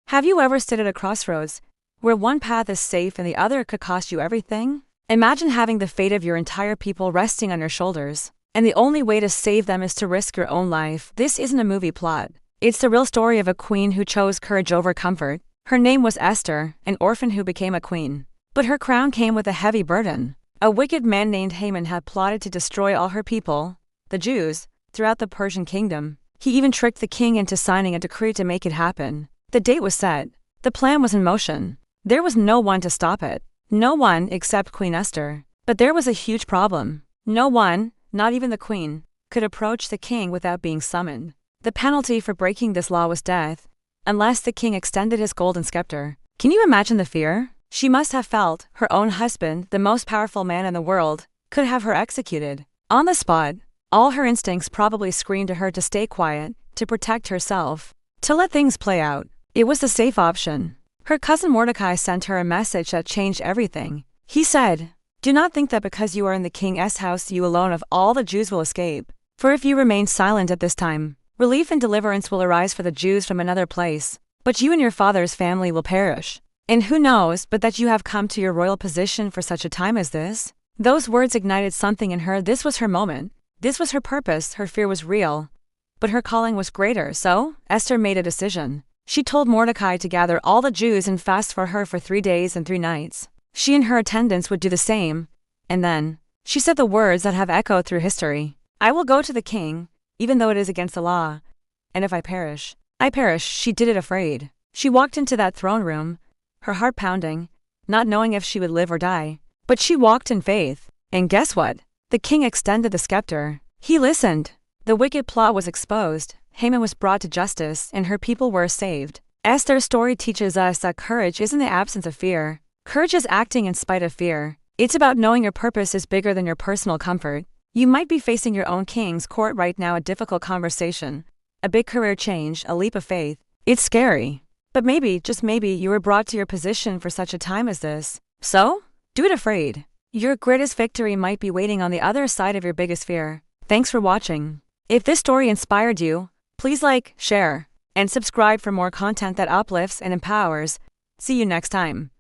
Have you ever stood at a crossroads where one path is safe and the other could cost you everything? Imagine having the fate of your entire people resting on your shoulders, and the only way to save them is to risk your own life. This isn't a movie plot. It's the real story of a queen who chose courage over comfort. Her name was Esther, an orphan who became a queen. But her crown came with a heavy burden. A wicked man named Haman had plotted to destroy all her people, the Jews, throughout the Persian kingdom. He even tricked the king into signing a decree to make it happen. The date was set. The plan was in motion. There was no one to stop it. No one except Queen Esther. But there was a huge problem. No one, not even the queen, could approach the king without being summoned. The penalty for breaking this law was death, unless the king extended his golden scepter. Can you imagine the fear she must have felt? Her own husband, the most powerful man in the world, could have her executed. On the spot, all her instincts probably screamed to her to stay quiet, to protect herself, to let things play out. It was the safe option. Her cousin Mordecai sent her a message that changed everything. He said, "Do not think that because you are in the king's house you alone of all the Jews will escape. For if you remain silent at this time, relief and deliverance will arise for the Jews from another place. But you and your father's family will perish. And who knows but that you have come to your royal position for such a time as this?" Those words ignited something in her. This was her moment. This was her purpose. Her fear was real, but her calling was greater. So, Esther made a decision. She told Mordecai to gather all the Jews and fast for her for 3 days and 3 nights. She and her attendants would do the same. And then, she said the words that have echoed through history. "I will go to the king, even though it is against the law. And if I perish, I perish." She did it afraid. She walked into that throne room, her heart pounding, not knowing if she would live or die. But she walked in faith. And guess what? The king extended the scepter. He listened. The wicked plot was exposed. Haman was brought to justice, and her people were saved. Esther's story teaches us that courage isn't the absence of fear. Courage is acting in spite of fear. It's about knowing your purpose is bigger than your personal comfort. You might be facing your own king's court right now, a difficult conversation, a big career change, a leap of faith. It's scary. But maybe, just maybe, you were brought to your position for such a time as this. So, do it afraid. Your greatest victory might be waiting on the other side of your biggest fear. Thanks for watching. If this story inspired you, please like, share, and subscribe for more content that uplifts and empowers. See you next time.